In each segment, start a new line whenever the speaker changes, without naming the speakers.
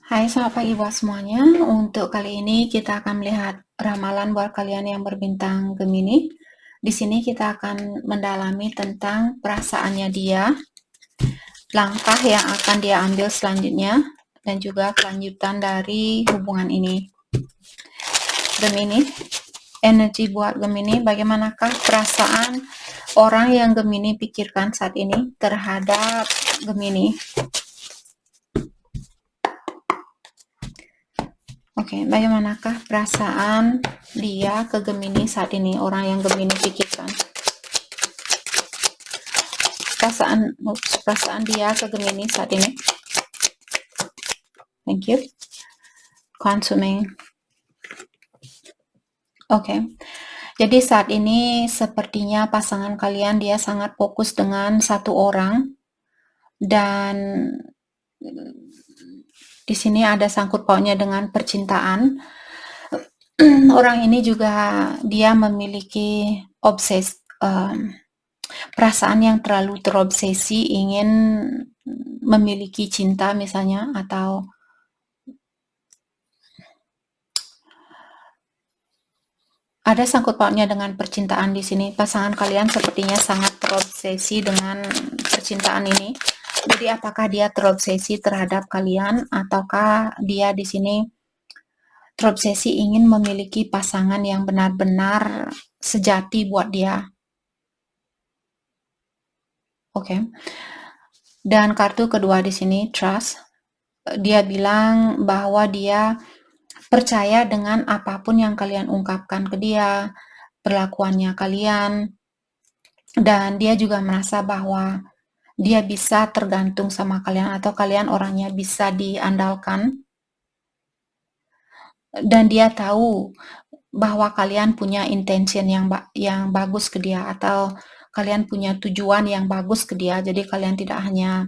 Hai, selamat pagi buat semuanya. Untuk kali ini kita akan melihat ramalan buat kalian yang berbintang Gemini. Di sini kita akan mendalami tentang perasaannya dia, langkah yang akan dia ambil selanjutnya, dan juga kelanjutan dari hubungan ini. Gemini, energi buat Gemini, bagaimanakah perasaan orang yang Gemini pikirkan saat ini terhadap Gemini? Oke, bagaimanakah perasaan dia ke Gemini saat ini, orang yang Gemini pikirkan? Perasaan dia ke Gemini saat ini. Thank you. Consuming. Oke. Jadi saat ini sepertinya pasangan kalian dia sangat fokus dengan satu orang, dan di sini ada sangkut pautnya dengan percintaan. Orang ini juga dia memiliki perasaan yang terlalu terobsesi ingin memiliki cinta misalnya, atau ada sangkut pautnya dengan percintaan di sini. Pasangan kalian sepertinya sangat terobsesi dengan percintaan ini. Jadi apakah dia terobsesi terhadap kalian, ataukah dia di sini terobsesi ingin memiliki pasangan yang benar-benar sejati buat dia? Oke. Dan kartu kedua di sini, trust. Dia bilang bahwa dia percaya dengan apapun yang kalian ungkapkan ke dia, perlakuannya kalian, dan dia juga merasa bahwa dia bisa tergantung sama kalian, atau kalian orangnya bisa diandalkan, dan dia tahu bahwa kalian punya intention yang bagus ke dia, atau kalian punya tujuan yang bagus ke dia. Jadi kalian tidak hanya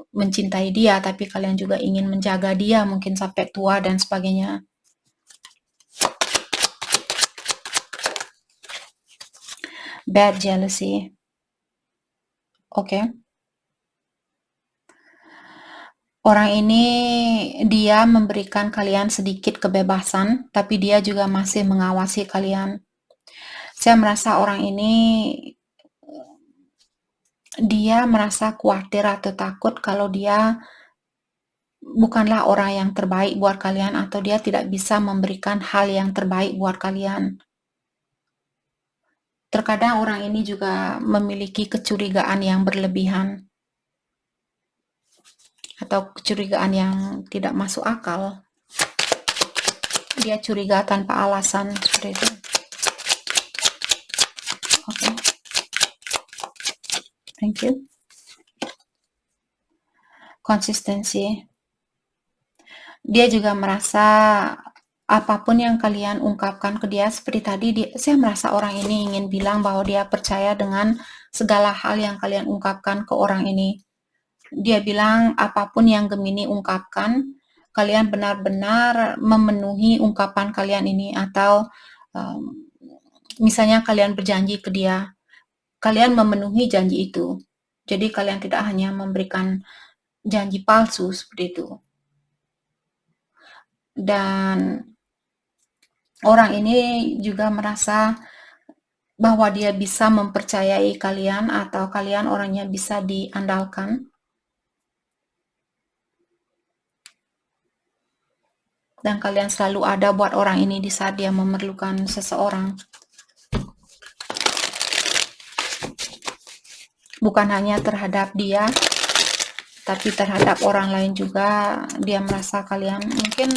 mencintai dia, tapi kalian juga ingin menjaga dia mungkin sampai tua dan sebagainya. Bad jealousy. Oke. Orang ini dia memberikan kalian sedikit kebebasan, tapi dia juga masih mengawasi kalian. Saya merasa orang ini dia merasa khawatir atau takut kalau dia bukanlah orang yang terbaik buat kalian, atau dia tidak bisa memberikan hal yang terbaik buat kalian. Terkadang orang ini juga memiliki kecurigaan yang berlebihan, atau kecurigaan yang tidak masuk akal. Dia curiga tanpa alasan seperti itu. Oke. Thank you. Konsistensi. Dia juga merasa apapun yang kalian ungkapkan ke dia, seperti tadi, saya merasa orang ini ingin bilang bahwa dia percaya dengan segala hal yang kalian ungkapkan ke orang ini. Dia bilang apapun yang Gemini ungkapkan, kalian benar-benar memenuhi ungkapan kalian ini, atau misalnya kalian berjanji ke dia, kalian memenuhi janji itu. Jadi kalian tidak hanya memberikan janji palsu seperti itu. Dan orang ini juga merasa bahwa dia bisa mempercayai kalian, atau kalian orangnya bisa diandalkan. Dan kalian selalu ada buat orang ini di saat dia memerlukan seseorang. Bukan hanya terhadap dia, tapi terhadap orang lain juga. Dia merasa kalian, mungkin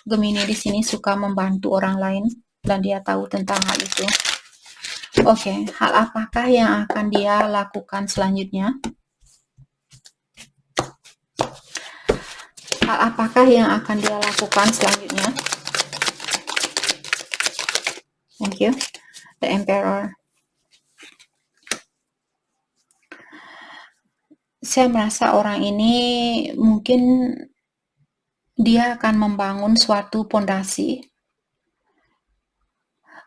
Gemini di sini suka membantu orang lain, dan dia tahu tentang hal itu. Oke, hal apakah yang akan dia lakukan selanjutnya? Hal apakah yang akan dia lakukan selanjutnya? Thank you. The Emperor. Saya merasa orang ini mungkin dia akan membangun suatu pondasi,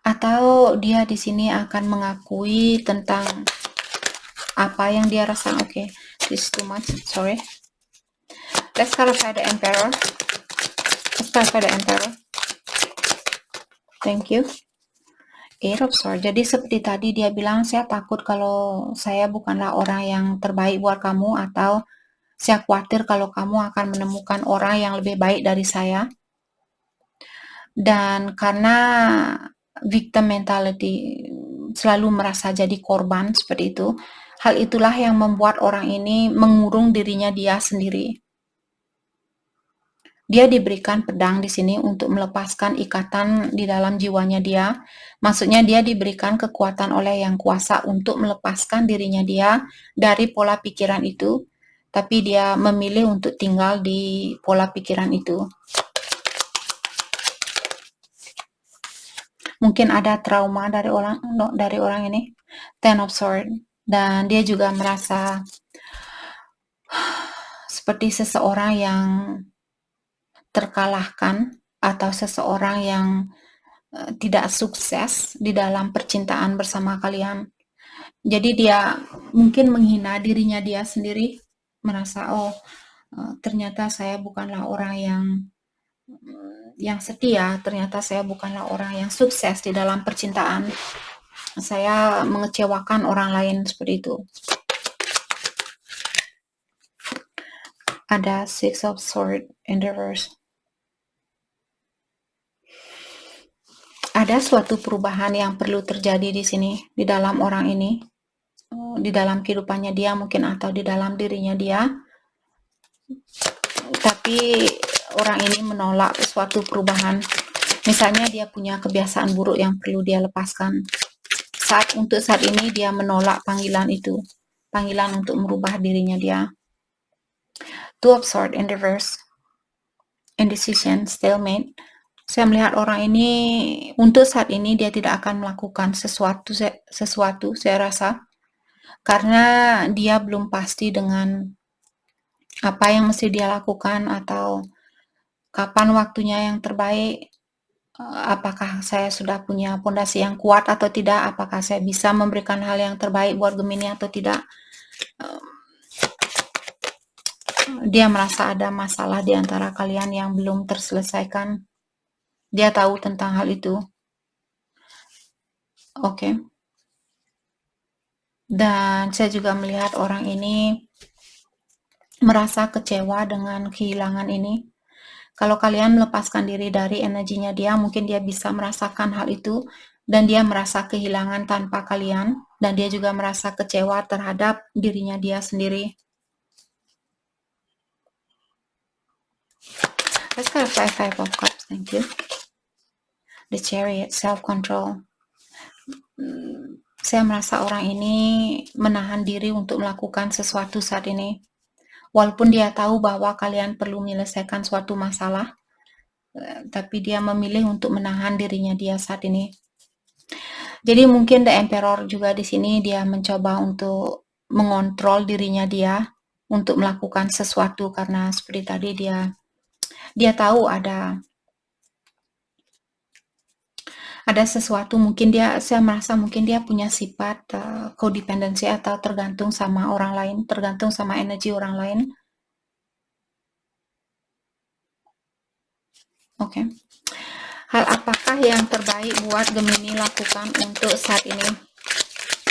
atau dia di sini akan mengakui tentang apa yang dia rasa. Oke, this is too much, sorry. Let's clarify the Emperor. Let's clarify the Emperor. Thank you. Eight of Swords. Jadi seperti tadi dia bilang, saya takut kalau saya bukanlah orang yang terbaik buat kamu, atau saya khawatir kalau kamu akan menemukan orang yang lebih baik dari saya. Dan karena victim mentality, selalu merasa jadi korban seperti itu, hal itulah yang membuat orang ini mengurung dirinya dia sendiri. Dia diberikan pedang di sini untuk melepaskan ikatan di dalam jiwanya dia. Maksudnya dia diberikan kekuatan oleh Yang Kuasa untuk melepaskan dirinya dia dari pola pikiran itu, tapi dia memilih untuk tinggal di pola pikiran itu. Mungkin ada trauma dari orang ini. Ten of Swords. Dan dia juga merasa seperti seseorang yang terkalahkan, atau seseorang yang tidak sukses di dalam percintaan bersama kalian. Jadi dia mungkin menghina dirinya dia sendiri, merasa ternyata saya bukanlah orang yang setia, ternyata saya bukanlah orang yang sukses di dalam percintaan, saya mengecewakan orang lain, seperti itu. Ada Six of Swords in reverse. Ada suatu perubahan yang perlu terjadi di sini, di dalam orang ini, di dalam kehidupannya dia mungkin, atau di dalam dirinya dia. Tapi orang ini menolak suatu perubahan. Misalnya dia punya kebiasaan buruk yang perlu dia lepaskan. Untuk saat ini dia menolak panggilan itu, panggilan untuk merubah dirinya dia. Two of Swords in reverse. Indecision, stalemate. Saya melihat orang ini untuk saat ini dia tidak akan melakukan sesuatu, saya rasa, karena dia belum pasti dengan apa yang mesti dia lakukan, atau kapan waktunya yang terbaik. Apakah saya sudah punya fondasi yang kuat atau tidak, apakah saya bisa memberikan hal yang terbaik buat Gemini atau tidak. Dia merasa ada masalah di antara kalian yang belum terselesaikan. Dia tahu tentang hal itu. Oke. Dan saya juga melihat orang ini merasa kecewa dengan kehilangan ini. Kalau kalian melepaskan diri dari energinya dia, mungkin dia bisa merasakan hal itu, dan dia merasa kehilangan tanpa kalian, dan dia juga merasa kecewa terhadap dirinya dia sendiri. Let's go to Five of Cups, thank you. The Chariot, self-control. Saya merasa orang ini menahan diri untuk melakukan sesuatu saat ini. Walaupun dia tahu bahwa kalian perlu menyelesaikan suatu masalah, tapi dia memilih untuk menahan dirinya dia saat ini. Jadi mungkin The Emperor juga di sini dia mencoba untuk mengontrol dirinya dia untuk melakukan sesuatu, karena seperti tadi dia tahu ada sesuatu, mungkin saya merasa mungkin dia punya sifat codependency, atau tergantung sama orang lain, tergantung sama energi orang lain. Oke. Hal apakah yang terbaik buat Gemini lakukan untuk saat ini?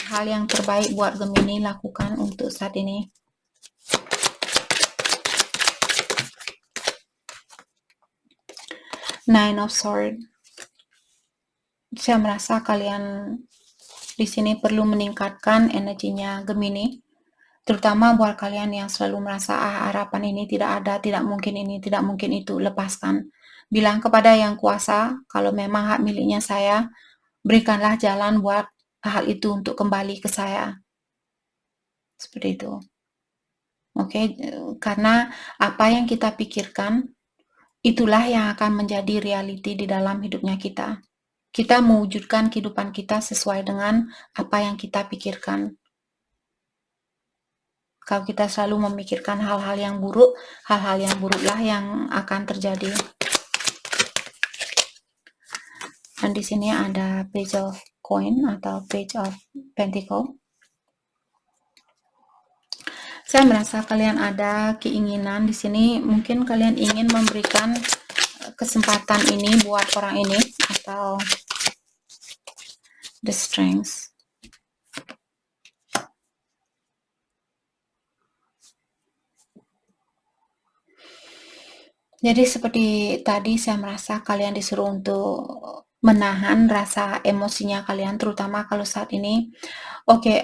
Hal yang terbaik buat Gemini lakukan untuk saat ini. Nine of Swords. Saya merasa kalian di sini perlu meningkatkan energinya Gemini, terutama buat kalian yang selalu merasa harapan ini tidak ada, tidak mungkin ini, tidak mungkin itu. Lepaskan. Bilang kepada Yang Kuasa, kalau memang hak miliknya saya, berikanlah jalan buat hal itu untuk kembali ke saya. Seperti itu. Oke, karena apa yang kita pikirkan, itulah yang akan menjadi reality di dalam hidupnya kita. Kita mewujudkan kehidupan kita sesuai dengan apa yang kita pikirkan. Kalau kita selalu memikirkan hal-hal yang buruklah yang akan terjadi. Dan di sini ada Page of Coin atau Page of Pentacle. Saya merasa kalian ada keinginan di sini, mungkin kalian ingin memberikan kesempatan ini buat orang ini, atau the strength. Jadi seperti tadi saya merasa kalian disuruh untuk menahan rasa emosinya kalian, terutama kalau saat ini. Oke,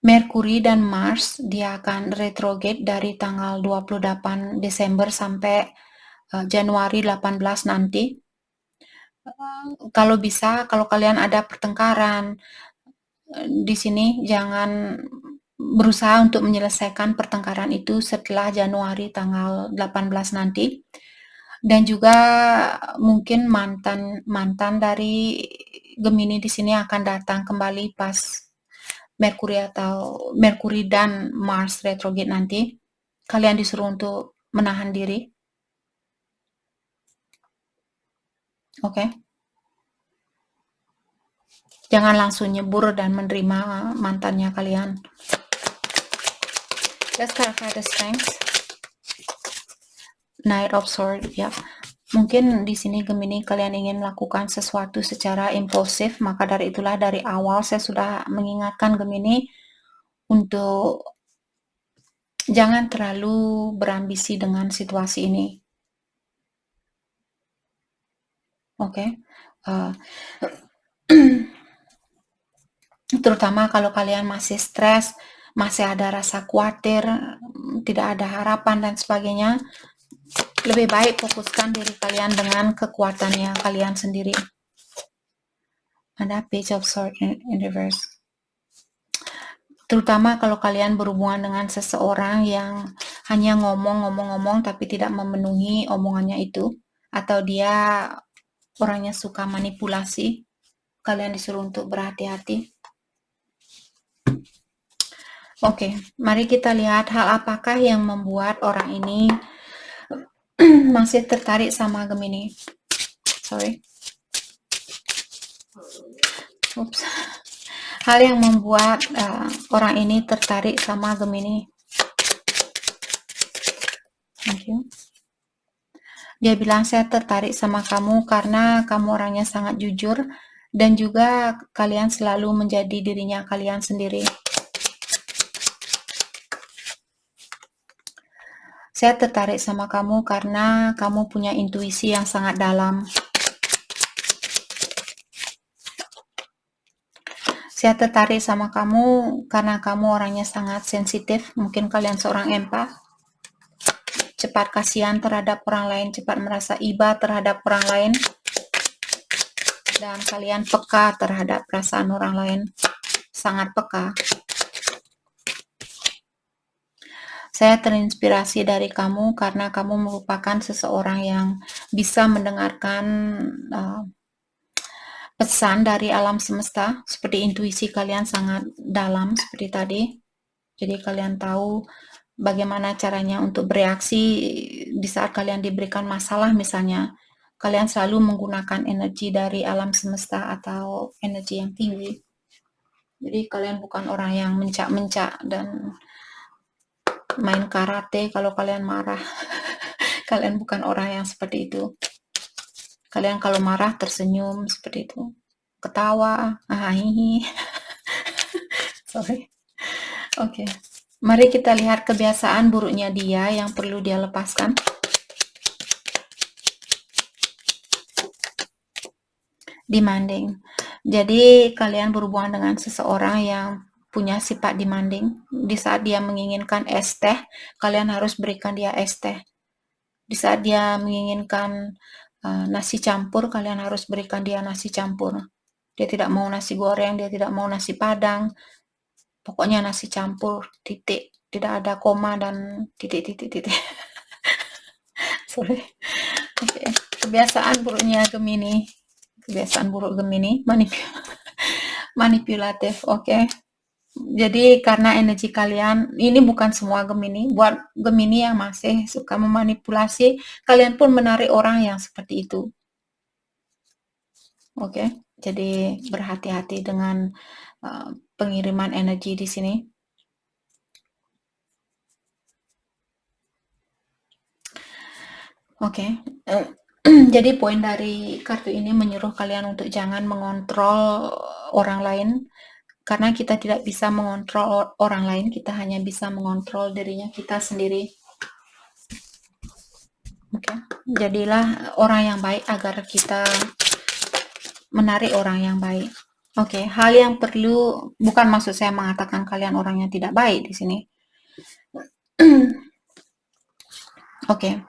Merkuri dan Mars dia akan retrograde dari tanggal 28 Desember sampai Januari 18 nanti. Kalau bisa, kalau kalian ada pertengkaran di sini, jangan berusaha untuk menyelesaikan pertengkaran itu setelah Januari tanggal 18 nanti. Dan juga mungkin mantan dari Gemini di sini akan datang kembali pas Merkuri dan Mars retrograde nanti. Kalian disuruh untuk menahan diri. Oke. Jangan langsung nyebur dan menerima mantannya kalian. Let's clarify the strength. Knight of Swords, ya. Mungkin di sini Gemini kalian ingin melakukan sesuatu secara impulsif, maka dari itulah dari awal saya sudah mengingatkan Gemini untuk jangan terlalu berambisi dengan situasi ini. Oke. Terutama kalau kalian masih stres, masih ada rasa khawatir, tidak ada harapan dan sebagainya, lebih baik fokuskan diri kalian dengan kekuatannya kalian sendiri. Ada Page of Swords in reverse. Terutama kalau kalian berhubungan dengan seseorang yang hanya ngomong tapi tidak memenuhi omongannya itu, atau dia orangnya suka manipulasi, kalian disuruh untuk berhati-hati. Oke, mari kita lihat hal apakah yang membuat orang ini masih tertarik sama Gemini. Sorry. Oops. Hal yang membuat orang ini tertarik sama Gemini. Thank you. Dia bilang, saya tertarik sama kamu karena kamu orangnya sangat jujur dan juga kalian selalu menjadi dirinya kalian sendiri. Saya tertarik sama kamu karena kamu punya intuisi yang sangat dalam. Saya tertarik sama kamu karena kamu orangnya sangat sensitif. Mungkin kalian seorang empath. Cepat kasihan terhadap orang lain, cepat merasa iba terhadap orang lain. Dan kalian peka terhadap perasaan orang lain. Sangat peka. Saya terinspirasi dari kamu karena kamu merupakan seseorang yang bisa mendengarkan pesan dari alam semesta, seperti intuisi kalian sangat dalam seperti tadi. Jadi kalian tahu bagaimana caranya untuk bereaksi di saat kalian diberikan masalah misalnya. Kalian selalu menggunakan energi dari alam semesta atau energi yang tinggi. Jadi kalian bukan orang yang mencak-mencak dan main karate kalau kalian marah. Kalian bukan orang yang seperti itu. Kalian kalau marah tersenyum seperti itu. Ketawa, hihi. Sorry. Oke. Mari kita lihat kebiasaan buruknya dia yang perlu dia lepaskan. Demanding. Jadi kalian berhubungan dengan seseorang yang punya sifat demanding. Di saat dia menginginkan es teh, kalian harus berikan dia es teh. Di saat dia menginginkan nasi campur, kalian harus berikan dia nasi campur. Dia tidak mau nasi goreng, dia tidak mau nasi padang. Pokoknya nasi campur, titik. Tidak ada koma dan titik. Sorry. Okay. Kebiasaan buruknya Gemini. Kebiasaan buruk Gemini, manipulatif. Oke. Jadi karena energi kalian, ini bukan semua Gemini, buat Gemini yang masih suka memanipulasi, kalian pun menarik orang yang seperti itu. Oke, jadi berhati-hati dengan pengiriman energi di sini. Oke. Jadi poin dari kartu ini menyuruh kalian untuk jangan mengontrol orang lain, karena kita tidak bisa mengontrol orang lain, kita hanya bisa mengontrol dirinya kita sendiri. Oke. Jadilah orang yang baik agar kita menarik orang yang baik. Oke, hal yang perlu, bukan maksud saya mengatakan kalian orang yang tidak baik di sini. Oke.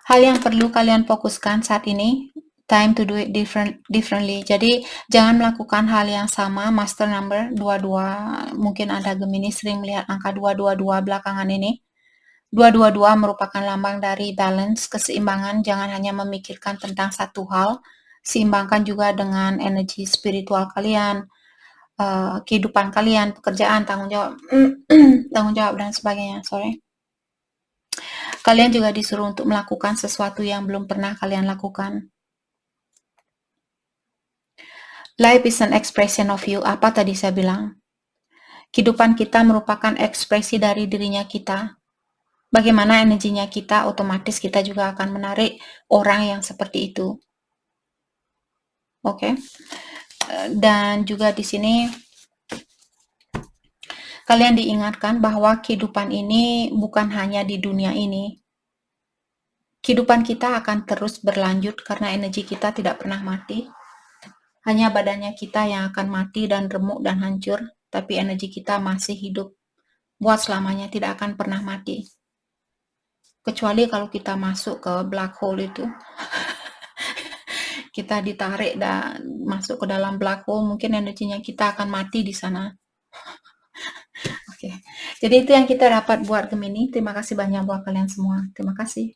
Hal yang perlu kalian fokuskan saat ini, time to do it differently. Jadi jangan melakukan hal yang sama. Master number 22, mungkin Anda Gemini sering melihat angka 222 belakangan ini. 222 merupakan lambang dari balance, keseimbangan. Jangan hanya memikirkan tentang satu hal, seimbangkan juga dengan energi spiritual kalian, kehidupan kalian, pekerjaan, tanggung jawab, tanggung jawab dan sebagainya. Kalian juga disuruh untuk melakukan sesuatu yang belum pernah kalian lakukan. Life is an expression of you. Apa tadi saya bilang? Kehidupan kita merupakan ekspresi dari dirinya kita. Bagaimana energinya kita, otomatis kita juga akan menarik orang yang seperti itu. Oke. Dan juga di sini kalian diingatkan bahwa kehidupan ini bukan hanya di dunia ini. Kehidupan kita akan terus berlanjut karena energi kita tidak pernah mati. Hanya badannya kita yang akan mati dan remuk dan hancur, tapi energi kita masih hidup buat selamanya, tidak akan pernah mati. Kecuali kalau kita masuk ke black hole itu. Kita ditarik dan masuk ke dalam black hole, mungkin energinya kita akan mati di sana. Oke. Jadi itu yang kita dapat buat Gemini. Terima kasih banyak buat kalian semua. Terima kasih.